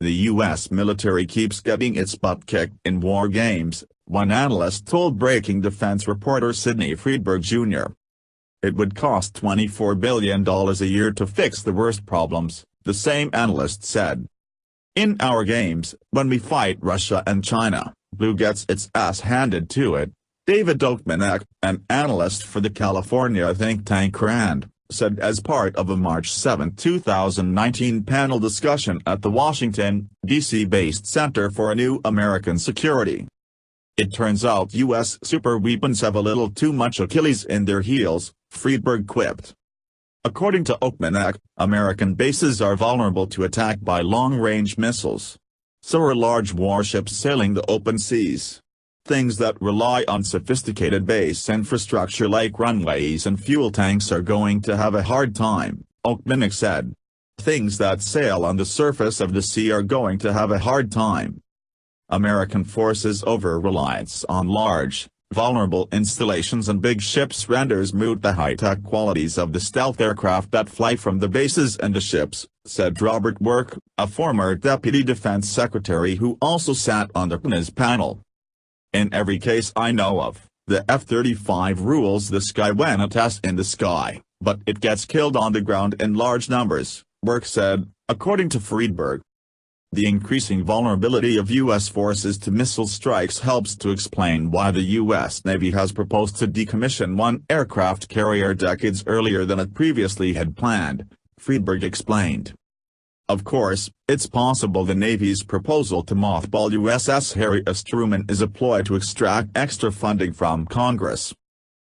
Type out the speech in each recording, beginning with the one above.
the U.S. military keeps getting its butt kicked in war games, one analyst told breaking defense reporter Sidney Friedberg Jr. It would cost $24 billion a year to fix the worst problems, the same analyst said. In our games, when we fight Russia and China, blue gets its ass handed to it, David Oakmanek, an analyst for the California think tank RAND, said as part of a March 7, 2019 panel discussion at the Washington, D.C.-based Center for a New American Security. It turns out U.S. superweapons have a little too much Achilles in their heels, Friedberg quipped. According to Oakmanek, American bases are vulnerable to attack by long-range missiles. So are large warships sailing the open seas. Things that rely on sophisticated base infrastructure like runways and fuel tanks are going to have a hard time, Oakmanek said. Things that sail on the surface of the sea are going to have a hard time. American forces' over-reliance on large, vulnerable installations and big ships renders moot the high-tech qualities of the stealth aircraft that fly from the bases and the ships, said Robert Work, a former deputy defense secretary who also sat on the PNAS panel. In every case I know of, the F-35 rules the sky when it is in the sky, but it gets killed on the ground in large numbers, Work said, according to Friedberg. The increasing vulnerability of U.S. forces to missile strikes helps to explain why the U.S. Navy has proposed to decommission one aircraft carrier decades earlier than it previously had planned, Friedberg explained. Of course, it's possible the Navy's proposal to mothball USS Harry S. Truman is a ploy to extract extra funding from Congress.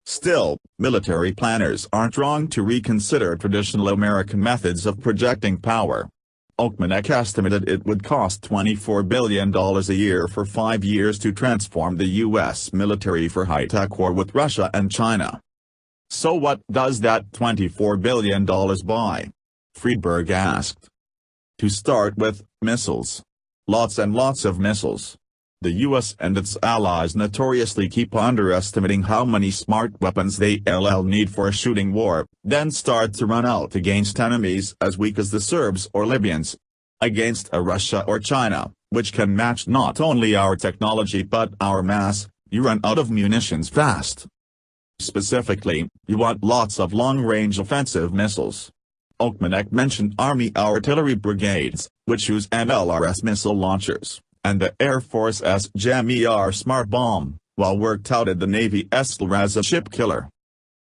Still, military planners aren't wrong to reconsider traditional American methods of projecting power. Oakmanek estimated it would cost $24 billion a year for 5 years to transform the U.S. military for high-tech war with Russia and China. So what does that $24 billion buy? Friedberg asked. To start with, missiles. Lots and lots of missiles. The U.S. and its allies notoriously keep underestimating how many smart weapons they'll need for a shooting war, then start to run out against enemies as weak as the Serbs or Libyans. Against a Russia or China, which can match not only our technology but our mass, you run out of munitions fast. Specifically, you want lots of long-range offensive missiles. Oakmanek mentioned Army artillery brigades, which use MLRS missile launchers, and the Air Force's GEM-ER smart bomb, while Work touted the Navy's LRASA ship killer.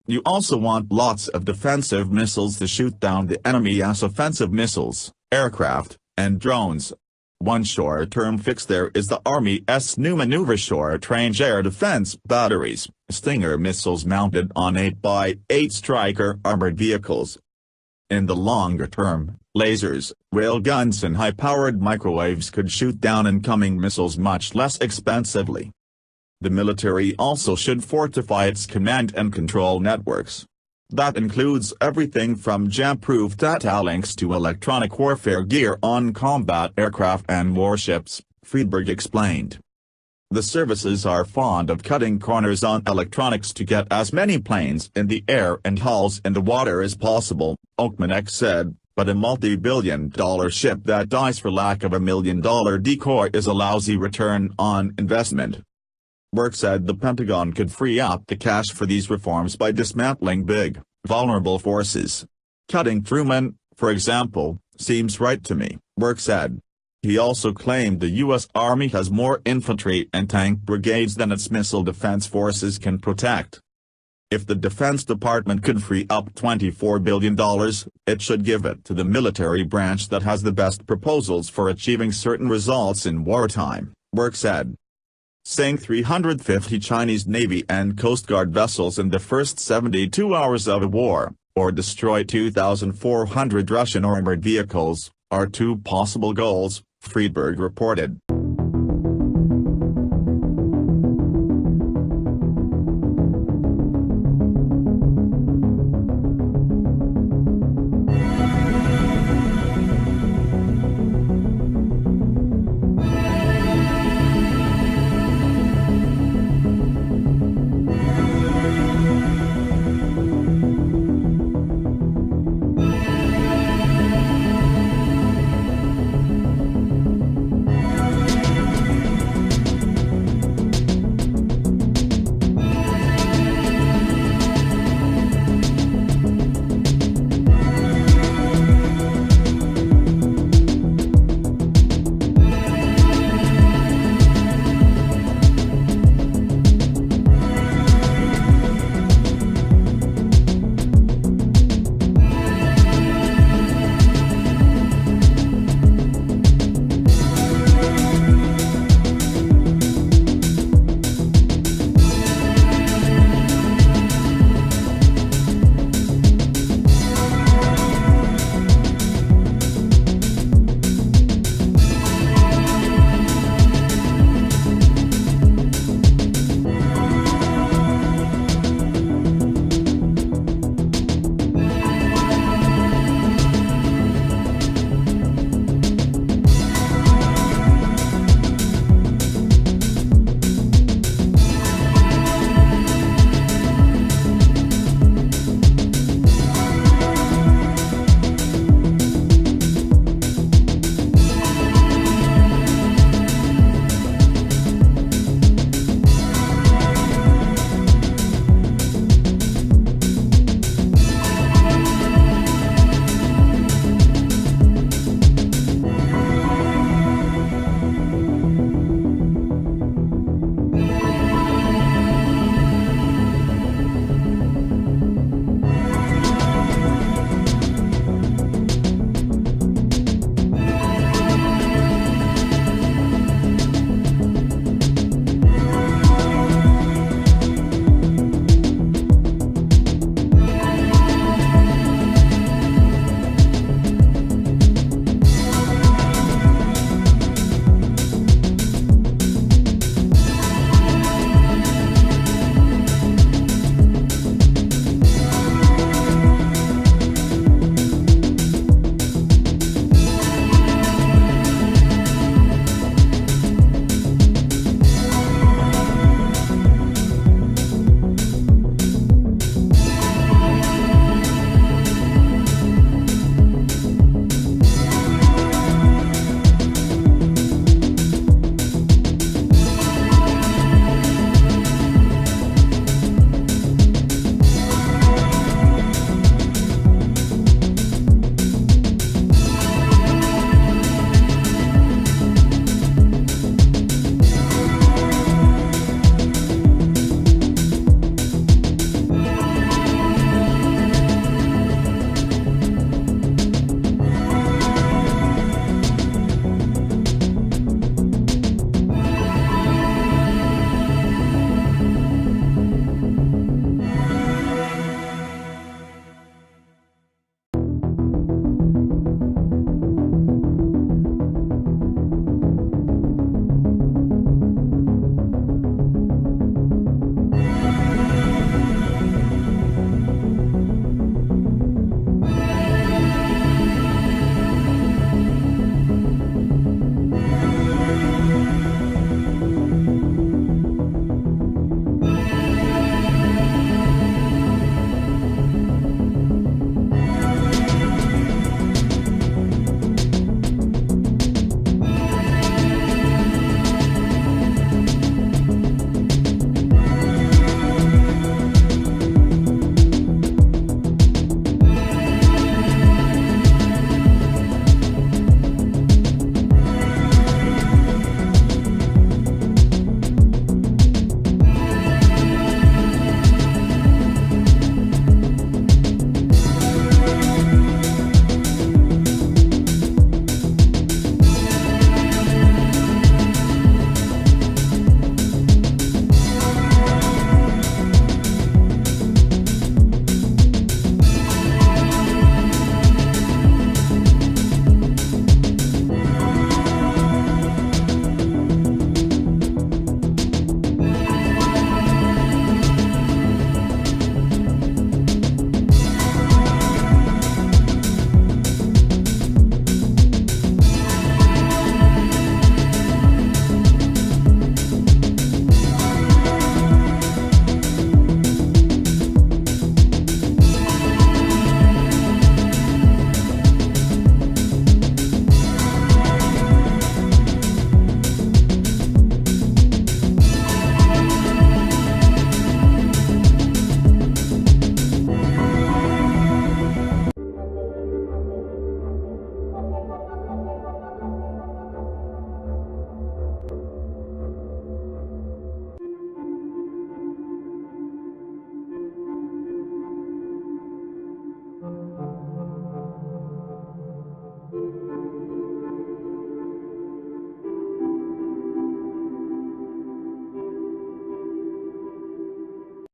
You also want lots of defensive missiles to shoot down the enemy's offensive missiles, aircraft, and drones. One short-term fix there is the Army's new maneuver short-range air defense batteries, Stinger missiles mounted on 8x8 Stryker armored vehicles. In the longer term, lasers, railguns and high-powered microwaves could shoot down incoming missiles much less expensively. The military also should fortify its command and control networks. That includes everything from jam-proof data links to electronic warfare gear on combat aircraft and warships, Friedberg explained. The services are fond of cutting corners on electronics to get as many planes in the air and hulls in the water as possible, Oakmanek said, but a multi-billion-dollar ship that dies for lack of $1 million decoy is a lousy return on investment. Work said the Pentagon could free up the cash for these reforms by dismantling big, vulnerable forces. Cutting Truman, for example, seems right to me, Work said. He also claimed the U.S. Army has more infantry and tank brigades than its missile defense forces can protect. If the Defense Department could free up $24 billion, it should give it to the military branch that has the best proposals for achieving certain results in wartime, Work said. Saying 350 Chinese Navy and Coast Guard vessels in the first 72 hours of a war, or destroy 2,400 Russian armored vehicles, are two possible goals, Friedberg reported.